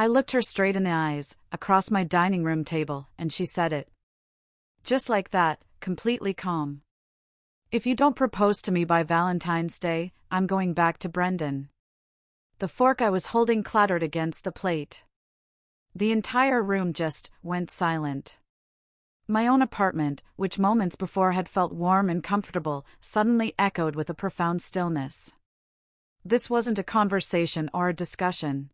I looked her straight in the eyes, across my dining room table, and she said it. Just like that, completely calm. "If you don't propose to me by Valentine's Day, I'm going back to Brendan." The fork I was holding clattered against the plate. The entire room just went silent. My own apartment, which moments before had felt warm and comfortable, suddenly echoed with a profound stillness. This wasn't a conversation or a discussion.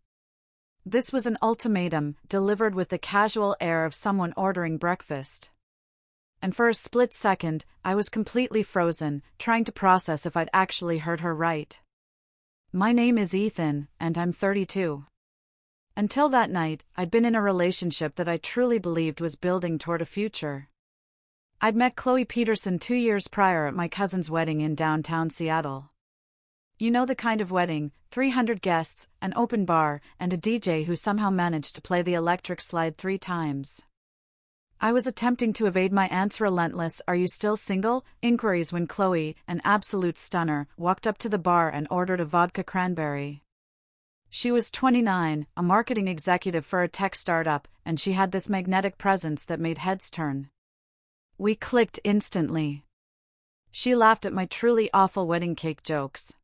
This was an ultimatum, delivered with the casual air of someone ordering breakfast. And for a split second, I was completely frozen, trying to process if I'd actually heard her right. My name is Ethan, and I'm 32. Until that night, I'd been in a relationship that I truly believed was building toward a future. I'd met Chloe Peterson 2 years prior at my cousin's wedding in downtown Seattle. You know the kind of wedding: 300 guests, an open bar, and a DJ who somehow managed to play the electric slide 3 times. I was attempting to evade my aunt's relentless "Are you still single?" inquiries when Chloe, an absolute stunner, walked up to the bar and ordered a vodka cranberry. She was 29, a marketing executive for a tech startup, and she had this magnetic presence that made heads turn. We clicked instantly. She laughed at my truly awful wedding cake jokes.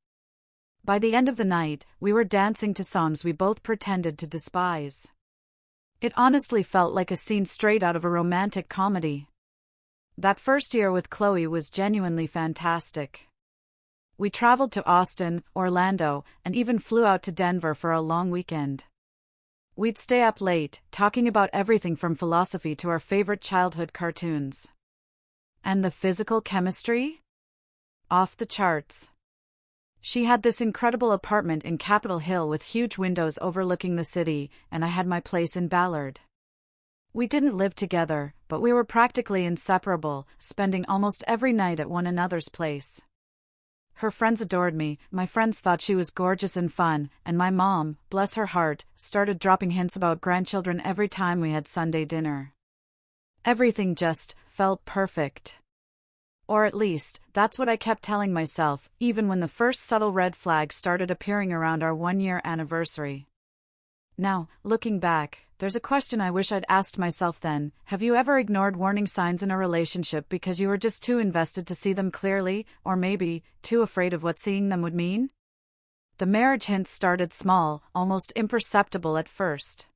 By the end of the night, we were dancing to songs we both pretended to despise. It honestly felt like a scene straight out of a romantic comedy. That first year with Chloe was genuinely fantastic. We traveled to Austin, Orlando, and even flew out to Denver for a long weekend. We'd stay up late, talking about everything from philosophy to our favorite childhood cartoons. And the physical chemistry? Off the charts. She had this incredible apartment in Capitol Hill with huge windows overlooking the city, and I had my place in Ballard. We didn't live together, but we were practically inseparable, spending almost every night at one another's place. Her friends adored me, my friends thought she was gorgeous and fun, and my mom, bless her heart, started dropping hints about grandchildren every time we had Sunday dinner. Everything just felt perfect. Or at least, that's what I kept telling myself, even when the first subtle red flags started appearing around our 1-year anniversary. Now, looking back, there's a question I wish I'd asked myself then: have you ever ignored warning signs in a relationship because you were just too invested to see them clearly, or maybe, too afraid of what seeing them would mean? The marriage hints started small, almost imperceptible at first.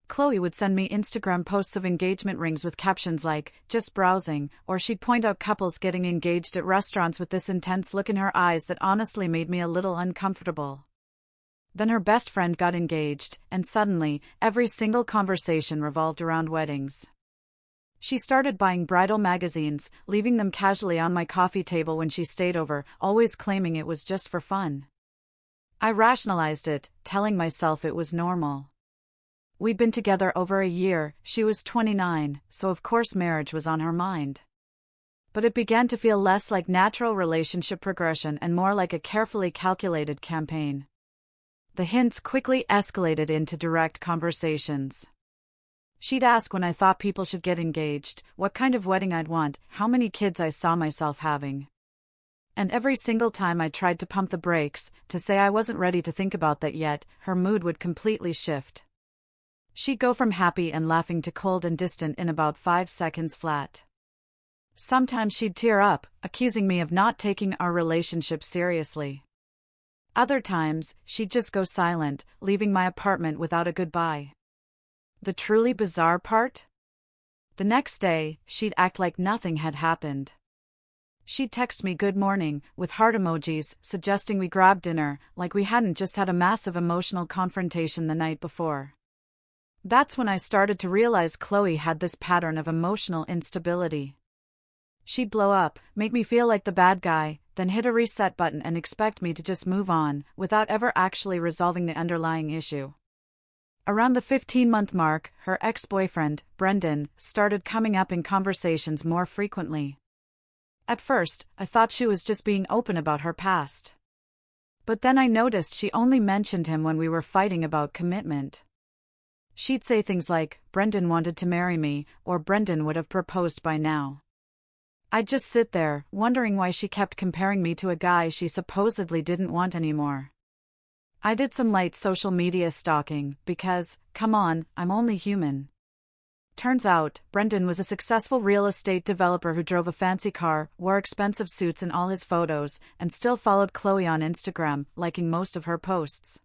Chloe would send me Instagram posts of engagement rings with captions like, "just browsing," or she'd point out couples getting engaged at restaurants with this intense look in her eyes that honestly made me a little uncomfortable. Then her best friend got engaged, and suddenly, every single conversation revolved around weddings. She started buying bridal magazines, leaving them casually on my coffee table when she stayed over, always claiming it was just for fun. I rationalized it, telling myself it was normal. We'd been together over a year, she was 29, so of course marriage was on her mind. But it began to feel less like natural relationship progression and more like a carefully calculated campaign. The hints quickly escalated into direct conversations. She'd ask when I thought people should get engaged, what kind of wedding I'd want, how many kids I saw myself having. And every single time I tried to pump the brakes, to say I wasn't ready to think about that yet, her mood would completely shift. She'd go from happy and laughing to cold and distant in about 5 seconds flat. Sometimes she'd tear up, accusing me of not taking our relationship seriously. Other times, she'd just go silent, leaving my apartment without a goodbye. The truly bizarre part? The next day, she'd act like nothing had happened. She'd text me "good morning," with heart emojis, suggesting we grab dinner, like we hadn't just had a massive emotional confrontation the night before. That's when I started to realize Chloe had this pattern of emotional instability. She'd blow up, make me feel like the bad guy, then hit a reset button and expect me to just move on, without ever actually resolving the underlying issue. Around the 15-month mark, her ex-boyfriend, Brendan, started coming up in conversations more frequently. At first, I thought she was just being open about her past. But then I noticed she only mentioned him when we were fighting about commitment. She'd say things like, "Brendan wanted to marry me," or "Brendan would have proposed by now." I'd just sit there, wondering why she kept comparing me to a guy she supposedly didn't want anymore. I did some light social media stalking because, come on, I'm only human. Turns out, Brendan was a successful real estate developer who drove a fancy car, wore expensive suits in all his photos, and still followed Chloe on Instagram, liking most of her posts.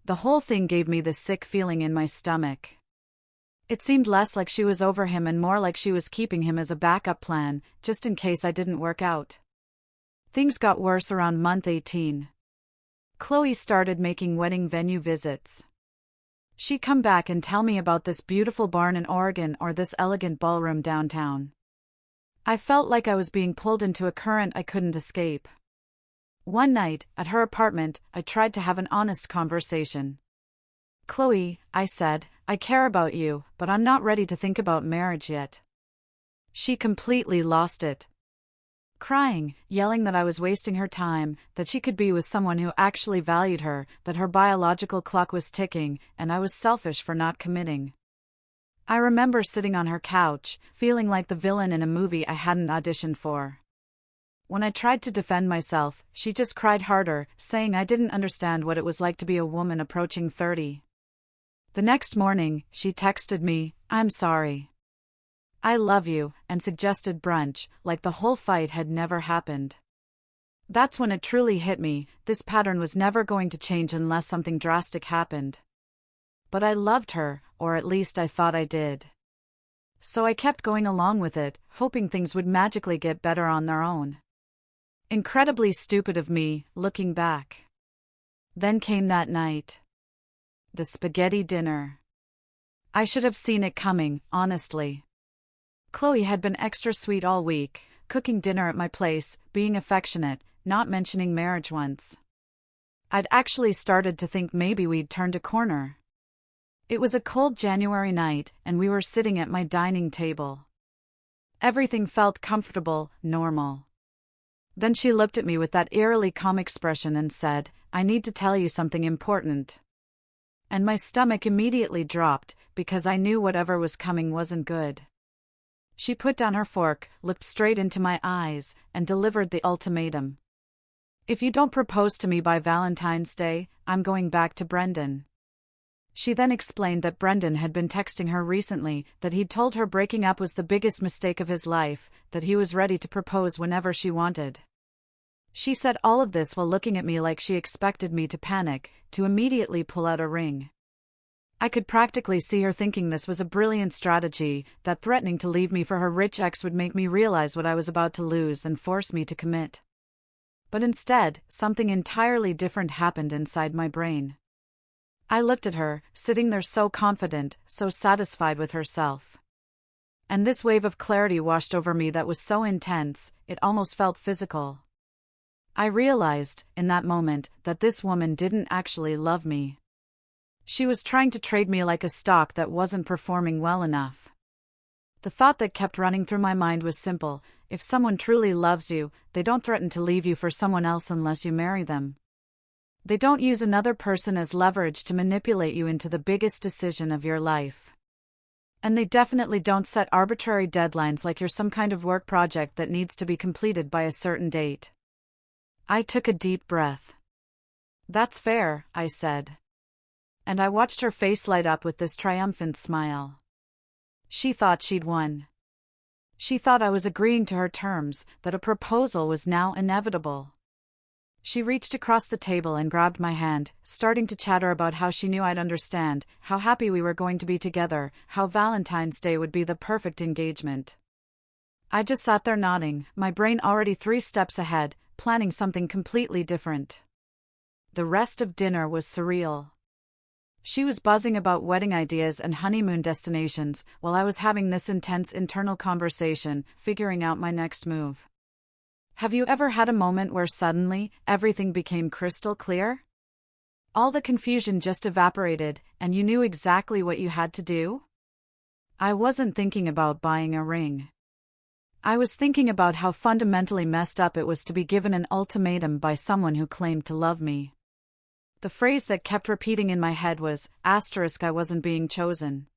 The whole thing gave me this sick feeling in my stomach. It seemed less like she was over him and more like she was keeping him as a backup plan, just in case I didn't work out. Things got worse around month 18. Chloe started making wedding venue visits. She'd come back and tell me about this beautiful barn in Oregon or this elegant ballroom downtown. I felt like I was being pulled into a current I couldn't escape. One night, at her apartment, I tried to have an honest conversation. "Chloe," I said, "I care about you, but I'm not ready to think about marriage yet." She completely lost it. Crying, yelling that I was wasting her time, that she could be with someone who actually valued her, that her biological clock was ticking, and I was selfish for not committing. I remember sitting on her couch, feeling like the villain in a movie I hadn't auditioned for. When I tried to defend myself, she just cried harder, saying I didn't understand what it was like to be a woman approaching 30. The next morning, she texted me, "I'm sorry. I love you," and suggested brunch, like the whole fight had never happened. That's when it truly hit me, this pattern was never going to change unless something drastic happened. But I loved her, or at least I thought I did. So I kept going along with it, hoping things would magically get better on their own. Incredibly stupid of me, looking back. Then came that night. The spaghetti dinner. I should have seen it coming, honestly. Chloe had been extra sweet all week, cooking dinner at my place, being affectionate, not mentioning marriage once. I'd actually started to think maybe we'd turned a corner. It was a cold January night, and we were sitting at my dining table. Everything felt comfortable, normal. Then she looked at me with that eerily calm expression and said, "I need to tell you something important." And my stomach immediately dropped, because I knew whatever was coming wasn't good. She put down her fork, looked straight into my eyes, and delivered the ultimatum. "If you don't propose to me by Valentine's Day, I'm going back to Brendan." She then explained that Brendan had been texting her recently, that he'd told her breaking up was the biggest mistake of his life, that he was ready to propose whenever she wanted. She said all of this while looking at me like she expected me to panic, to immediately pull out a ring. I could practically see her thinking this was a brilliant strategy, that threatening to leave me for her rich ex would make me realize what I was about to lose and force me to commit. But instead, something entirely different happened inside my brain. I looked at her, sitting there so confident, so satisfied with herself. And this wave of clarity washed over me that was so intense, it almost felt physical. I realized, in that moment, that this woman didn't actually love me. She was trying to trade me like a stock that wasn't performing well enough. The thought that kept running through my mind was simple: if someone truly loves you, they don't threaten to leave you for someone else unless you marry them. They don't use another person as leverage to manipulate you into the biggest decision of your life. And they definitely don't set arbitrary deadlines like you're some kind of work project that needs to be completed by a certain date. I took a deep breath. "That's fair," I said. And I watched her face light up with this triumphant smile. She thought she'd won. She thought I was agreeing to her terms, that a proposal was now inevitable. She reached across the table and grabbed my hand, starting to chatter about how she knew I'd understand, how happy we were going to be together, how Valentine's Day would be the perfect engagement. I just sat there nodding, my brain already 3 steps ahead, planning something completely different. The rest of dinner was surreal. She was buzzing about wedding ideas and honeymoon destinations, while I was having this intense internal conversation, figuring out my next move. Have you ever had a moment where suddenly, everything became crystal clear? All the confusion just evaporated, and you knew exactly what you had to do? I wasn't thinking about buying a ring. I was thinking about how fundamentally messed up it was to be given an ultimatum by someone who claimed to love me. The phrase that kept repeating in my head was, *I wasn't being chosen.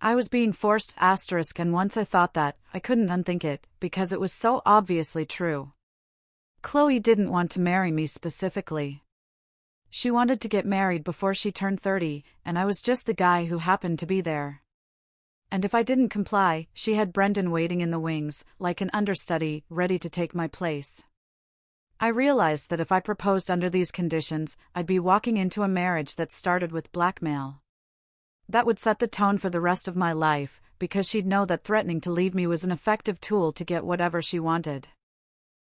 I was being forced, and once I thought that, I couldn't unthink it, because it was so obviously true. Chloe didn't want to marry me specifically. She wanted to get married before she turned 30, and I was just the guy who happened to be there. And if I didn't comply, she had Brendan waiting in the wings, like an understudy, ready to take my place. I realized that if I proposed under these conditions, I'd be walking into a marriage that started with blackmail. That would set the tone for the rest of my life, because she'd know that threatening to leave me was an effective tool to get whatever she wanted.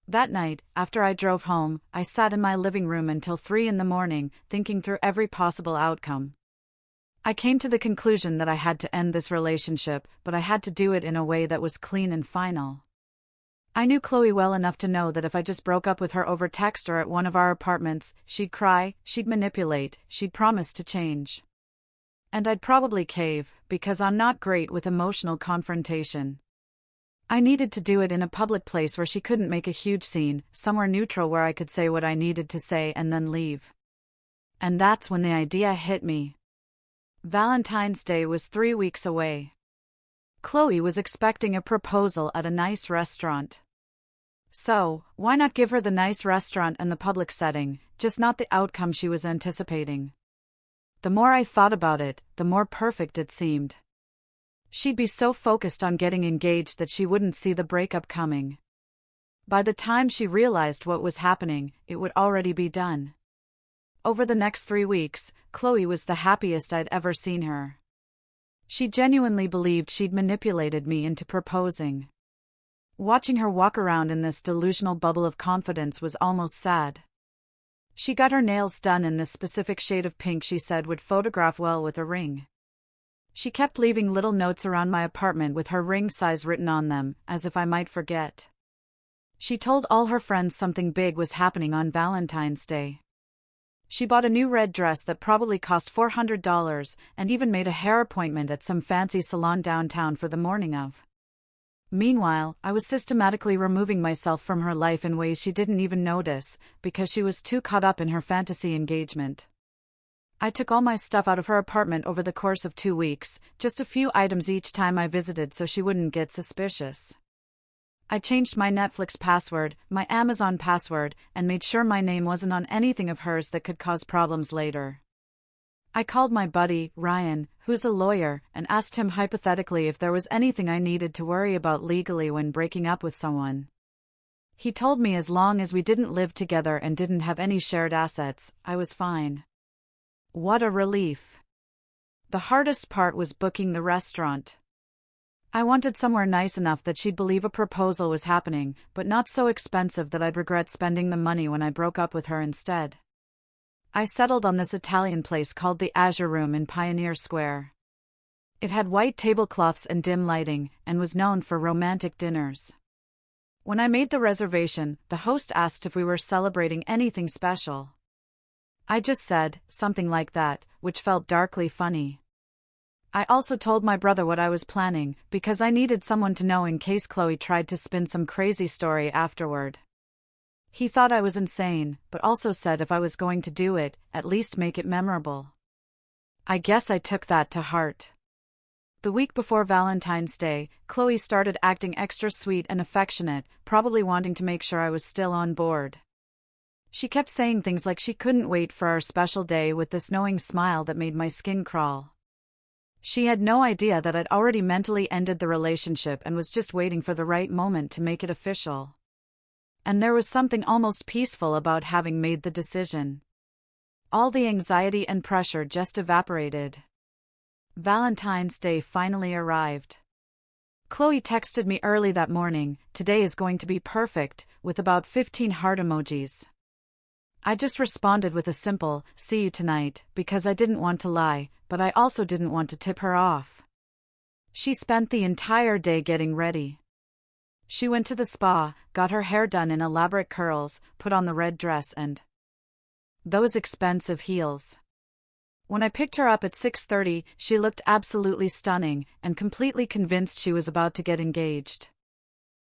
That night, after I drove home, I sat in my living room until 3 a.m, thinking through every possible outcome. I came to the conclusion that I had to end this relationship, but I had to do it in a way that was clean and final. I knew Chloe well enough to know that if I just broke up with her over text or at one of our apartments, she'd cry, she'd manipulate, she'd promise to change. And I'd probably cave, because I'm not great with emotional confrontation. I needed to do it in a public place where she couldn't make a huge scene, somewhere neutral where I could say what I needed to say and then leave. And that's when the idea hit me. Valentine's Day was 3 weeks away. Chloe was expecting a proposal at a nice restaurant. So, why not give her the nice restaurant and the public setting, just not the outcome she was anticipating? The more I thought about it, the more perfect it seemed. She'd be so focused on getting engaged that she wouldn't see the breakup coming. By the time she realized what was happening, it would already be done. Over the next 3 weeks, Chloe was the happiest I'd ever seen her. She genuinely believed she'd manipulated me into proposing. Watching her walk around in this delusional bubble of confidence was almost sad. She got her nails done in this specific shade of pink she said would photograph well with a ring. She kept leaving little notes around my apartment with her ring size written on them, as if I might forget. She told all her friends something big was happening on Valentine's Day. She bought a new red dress that probably cost $400 and even made a hair appointment at some fancy salon downtown for the morning of. Meanwhile, I was systematically removing myself from her life in ways she didn't even notice, because she was too caught up in her fantasy engagement. I took all my stuff out of her apartment over the course of 2 weeks, just a few items each time I visited so she wouldn't get suspicious. I changed my Netflix password, my Amazon password, and made sure my name wasn't on anything of hers that could cause problems later. I called my buddy, Ryan, who's a lawyer, and asked him hypothetically if there was anything I needed to worry about legally when breaking up with someone. He told me as long as we didn't live together and didn't have any shared assets, I was fine. What a relief. The hardest part was booking the restaurant. I wanted somewhere nice enough that she'd believe a proposal was happening, but not so expensive that I'd regret spending the money when I broke up with her instead. I settled on this Italian place called the Azure Room in Pioneer Square. It had white tablecloths and dim lighting, and was known for romantic dinners. When I made the reservation, the host asked if we were celebrating anything special. I just said, something like that, which felt darkly funny. I also told my brother what I was planning, because I needed someone to know in case Chloe tried to spin some crazy story afterward. He thought I was insane, but also said if I was going to do it, at least make it memorable. I guess I took that to heart. The week before Valentine's Day, Chloe started acting extra sweet and affectionate, probably wanting to make sure I was still on board. She kept saying things like she couldn't wait for our special day with this knowing smile that made my skin crawl. She had no idea that I'd already mentally ended the relationship and was just waiting for the right moment to make it official. And there was something almost peaceful about having made the decision. All the anxiety and pressure just evaporated. Valentine's Day finally arrived. Chloe texted me early that morning, "Today is going to be perfect," with about 15 heart emojis. I just responded with a simple, "See you tonight," because I didn't want to lie, but I also didn't want to tip her off. She spent the entire day getting ready. She went to the spa, got her hair done in elaborate curls, put on the red dress and those expensive heels. When I picked her up at 6:30, she looked absolutely stunning, and completely convinced she was about to get engaged.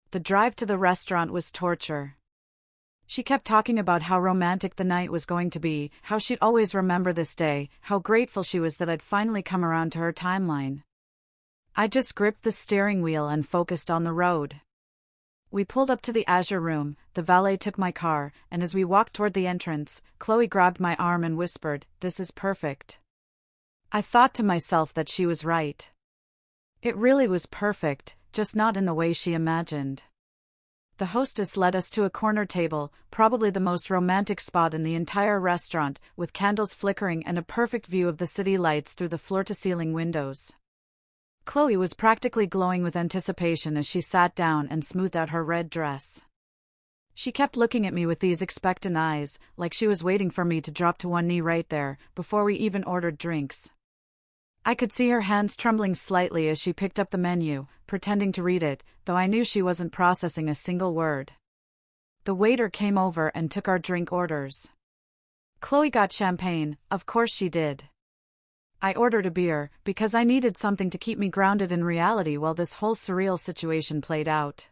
The drive to the restaurant was torture. She kept talking about how romantic the night was going to be, how she'd always remember this day, how grateful she was that I'd finally come around to her timeline. I just gripped the steering wheel and focused on the road. We pulled up to the Azure room, the valet took my car, and as we walked toward the entrance, Chloe grabbed my arm and whispered, "This is perfect." I thought to myself that she was right. It really was perfect, just not in the way she imagined. The hostess led us to a corner table, probably the most romantic spot in the entire restaurant, with candles flickering and a perfect view of the city lights through the floor-to-ceiling windows. Chloe was practically glowing with anticipation as she sat down and smoothed out her red dress. She kept looking at me with these expectant eyes, like she was waiting for me to drop to one knee right there, before we even ordered drinks. I could see her hands trembling slightly as she picked up the menu, pretending to read it, though I knew she wasn't processing a single word. The waiter came over and took our drink orders. Chloe got champagne, of course she did. I ordered a beer, because I needed something to keep me grounded in reality while this whole surreal situation played out.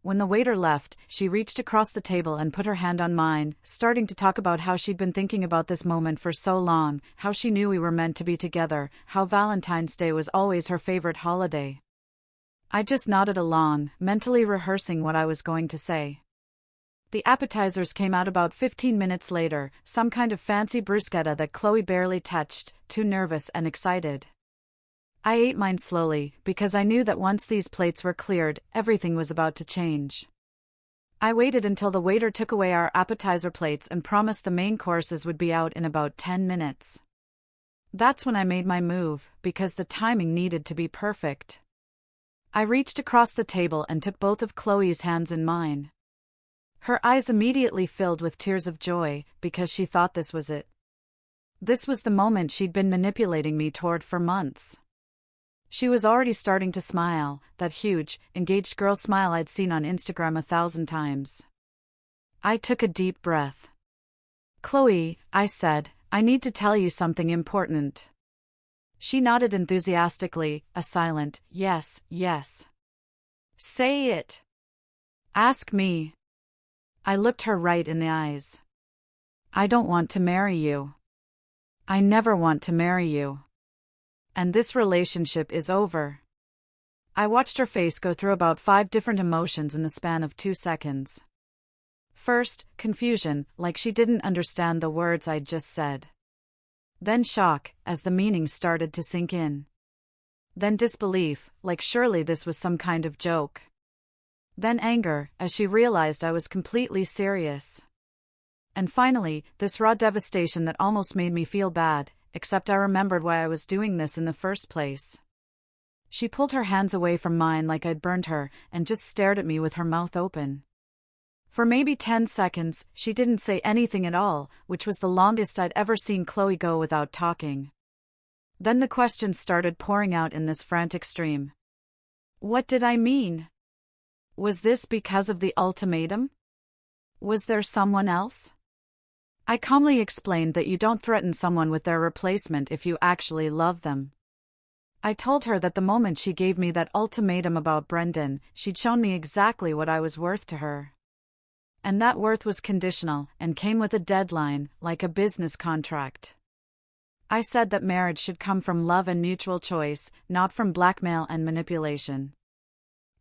When the waiter left, she reached across the table and put her hand on mine, starting to talk about how she'd been thinking about this moment for so long, how she knew we were meant to be together, how Valentine's Day was always her favorite holiday. I just nodded along, mentally rehearsing what I was going to say. The appetizers came out about 15 minutes later, some kind of fancy bruschetta that Chloe barely touched, too nervous and excited. I ate mine slowly, because I knew that once these plates were cleared, everything was about to change. I waited until the waiter took away our appetizer plates and promised the main courses would be out in about 10 minutes. That's when I made my move, because the timing needed to be perfect. I reached across the table and took both of Chloe's hands in mine. Her eyes immediately filled with tears of joy, because she thought this was it. This was the moment she'd been manipulating me toward for months. She was already starting to smile, that huge, engaged girl smile I'd seen on Instagram 1,000 times. I took a deep breath. "Chloe," I said, "I need to tell you something important." She nodded enthusiastically, a silent, "Yes, yes." "Say it." "Ask me." I looked her right in the eyes. "I don't want to marry you. I never want to marry you. And this relationship is over." I watched her face go through about 5 different emotions in the span of 2 seconds. First, confusion, like she didn't understand the words I'd just said. Then shock, as the meaning started to sink in. Then disbelief, like surely this was some kind of joke. Then anger, as she realized I was completely serious. And finally, this raw devastation that almost made me feel bad, except I remembered why I was doing this in the first place. She pulled her hands away from mine like I'd burned her, and just stared at me with her mouth open. For maybe 10 seconds, she didn't say anything at all, which was the longest I'd ever seen Chloe go without talking. Then the questions started pouring out in this frantic stream. What did I mean? Was this because of the ultimatum? Was there someone else? I calmly explained that you don't threaten someone with their replacement if you actually love them. I told her that the moment she gave me that ultimatum about Brendan, she'd shown me exactly what I was worth to her. And that worth was conditional, and came with a deadline, like a business contract. I said that marriage should come from love and mutual choice, not from blackmail and manipulation.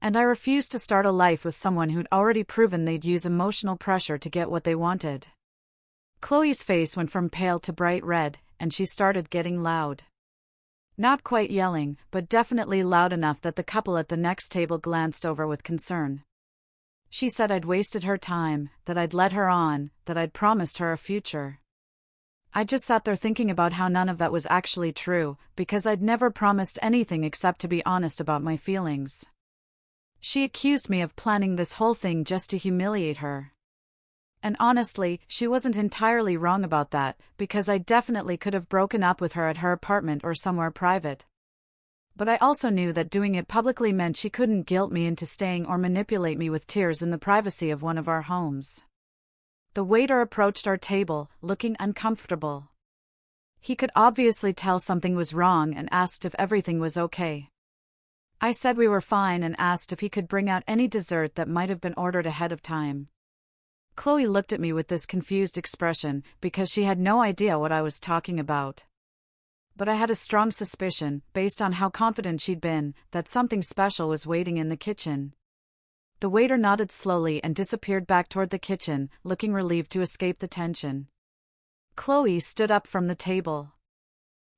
And I refused to start a life with someone who'd already proven they'd use emotional pressure to get what they wanted. Chloe's face went from pale to bright red, and she started getting loud. Not quite yelling, but definitely loud enough that the couple at the next table glanced over with concern. She said I'd wasted her time, that I'd led her on, that I'd promised her a future. I just sat there thinking about how none of that was actually true, because I'd never promised anything except to be honest about my feelings. She accused me of planning this whole thing just to humiliate her. And honestly, she wasn't entirely wrong about that, because I definitely could have broken up with her at her apartment or somewhere private. But I also knew that doing it publicly meant she couldn't guilt me into staying or manipulate me with tears in the privacy of one of our homes. The waiter approached our table, looking uncomfortable. He could obviously tell something was wrong and asked if everything was okay. I said we were fine and asked if he could bring out any dessert that might have been ordered ahead of time. Chloe looked at me with this confused expression, because she had no idea what I was talking about. But I had a strong suspicion, based on how confident she'd been, that something special was waiting in the kitchen. The waiter nodded slowly and disappeared back toward the kitchen, looking relieved to escape the tension. Chloe stood up from the table.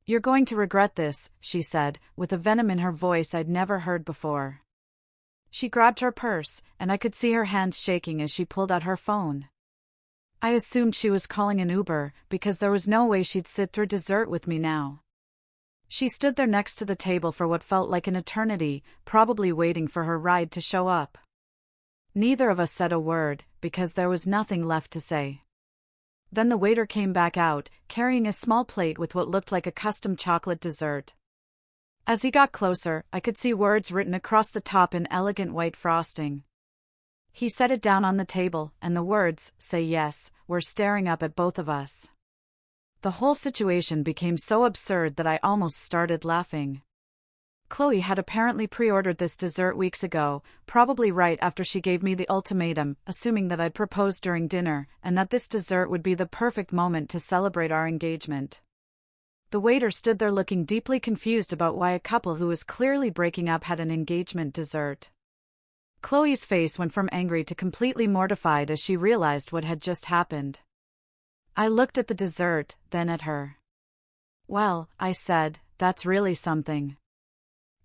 "You're going to regret this," she said, with a venom in her voice I'd never heard before. She grabbed her purse, and I could see her hands shaking as she pulled out her phone. I assumed she was calling an Uber, because there was no way she'd sit through dessert with me now. She stood there next to the table for what felt like an eternity, probably waiting for her ride to show up. Neither of us said a word, because there was nothing left to say. Then the waiter came back out, carrying a small plate with what looked like a custom chocolate dessert. As he got closer, I could see words written across the top in elegant white frosting. He set it down on the table, and the words, "Say yes," were staring up at both of us. The whole situation became so absurd that I almost started laughing. Chloe had apparently pre-ordered this dessert weeks ago, probably right after she gave me the ultimatum, assuming that I'd proposed during dinner, and that this dessert would be the perfect moment to celebrate our engagement. The waiter stood there looking deeply confused about why a couple who was clearly breaking up had an engagement dessert. Chloe's face went from angry to completely mortified as she realized what had just happened. I looked at the dessert, then at her. "Well," I said, "that's really something."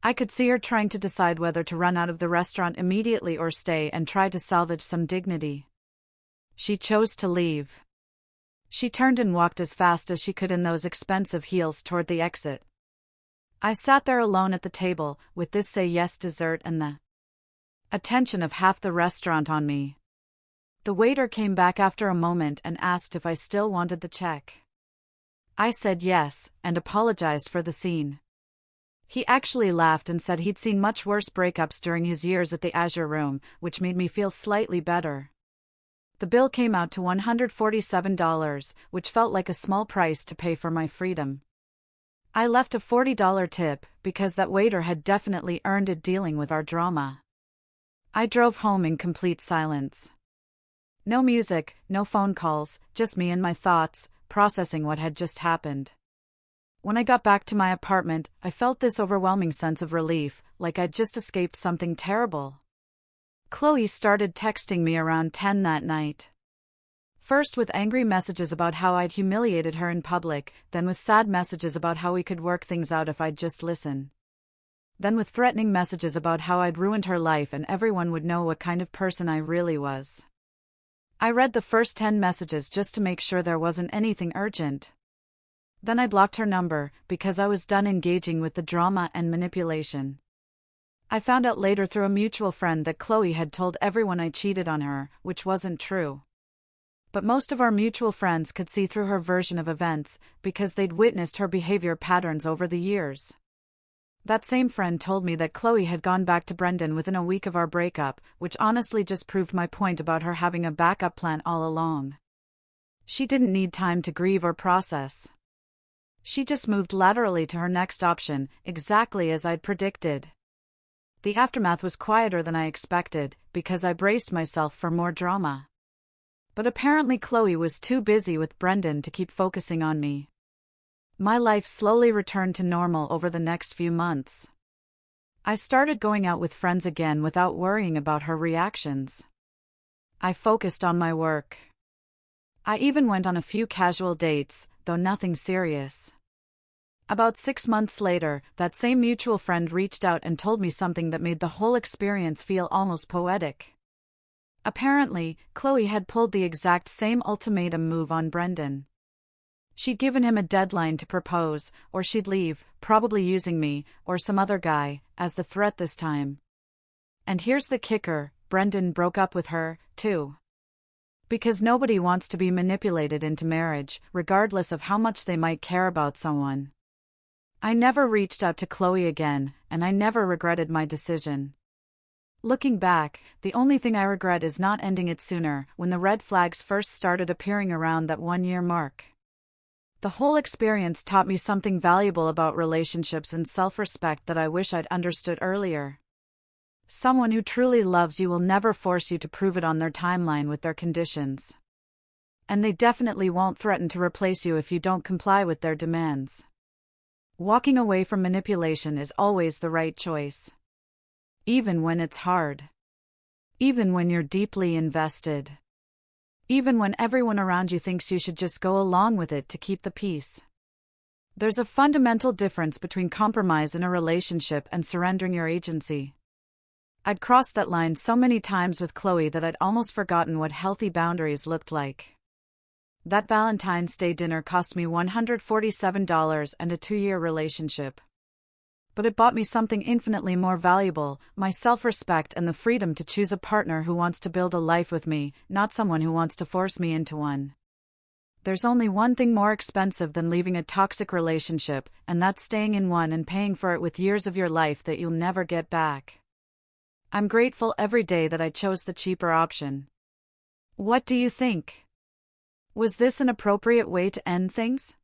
I could see her trying to decide whether to run out of the restaurant immediately or stay and try to salvage some dignity. She chose to leave. She turned and walked as fast as she could in those expensive heels toward the exit. I sat there alone at the table, with this say yes dessert and the attention of half the restaurant on me. The waiter came back after a moment and asked if I still wanted the check. I said yes, and apologized for the scene. He actually laughed and said he'd seen much worse breakups during his years at the Azure Room, which made me feel slightly better. The bill came out to $147, which felt like a small price to pay for my freedom. I left a $40 tip, because that waiter had definitely earned it dealing with our drama. I drove home in complete silence. No music, no phone calls, just me and my thoughts, processing what had just happened. When I got back to my apartment, I felt this overwhelming sense of relief, like I'd just escaped something terrible. Chloe started texting me around 10 that night. First with angry messages about how I'd humiliated her in public, then with sad messages about how we could work things out if I'd just listen. Then with threatening messages about how I'd ruined her life and everyone would know what kind of person I really was. I read the first 10 messages just to make sure there wasn't anything urgent. Then I blocked her number, because I was done engaging with the drama and manipulation. I found out later through a mutual friend that Chloe had told everyone I cheated on her, which wasn't true. But most of our mutual friends could see through her version of events, because they'd witnessed her behavior patterns over the years. That same friend told me that Chloe had gone back to Brendan within a week of our breakup, which honestly just proved my point about her having a backup plan all along. She didn't need time to grieve or process. She just moved laterally to her next option, exactly as I'd predicted. The aftermath was quieter than I expected, because I braced myself for more drama. But apparently Chloe was too busy with Brendan to keep focusing on me. My life slowly returned to normal over the next few months. I started going out with friends again without worrying about her reactions. I focused on my work. I even went on a few casual dates, though nothing serious. About 6 months later, that same mutual friend reached out and told me something that made the whole experience feel almost poetic. Apparently, Chloe had pulled the exact same ultimatum move on Brendan. She'd given him a deadline to propose, or she'd leave, probably using me, or some other guy, as the threat this time. And here's the kicker, Brendan broke up with her, too. Because nobody wants to be manipulated into marriage, regardless of how much they might care about someone. I never reached out to Chloe again, and I never regretted my decision. Looking back, the only thing I regret is not ending it sooner, when the red flags first started appearing around that 1-year mark. The whole experience taught me something valuable about relationships and self-respect that I wish I'd understood earlier. Someone who truly loves you will never force you to prove it on their timeline with their conditions. And they definitely won't threaten to replace you if you don't comply with their demands. Walking away from manipulation is always the right choice. Even when it's hard. Even when you're deeply invested. Even when everyone around you thinks you should just go along with it to keep the peace. There's a fundamental difference between compromise in a relationship and surrendering your agency. I'd crossed that line so many times with Chloe that I'd almost forgotten what healthy boundaries looked like. That Valentine's Day dinner cost me $147 and a 2-year relationship. But it bought me something infinitely more valuable, my self-respect and the freedom to choose a partner who wants to build a life with me, not someone who wants to force me into one. There's only one thing more expensive than leaving a toxic relationship, and that's staying in one and paying for it with years of your life that you'll never get back. I'm grateful every day that I chose the cheaper option. What do you think? Was this an appropriate way to end things?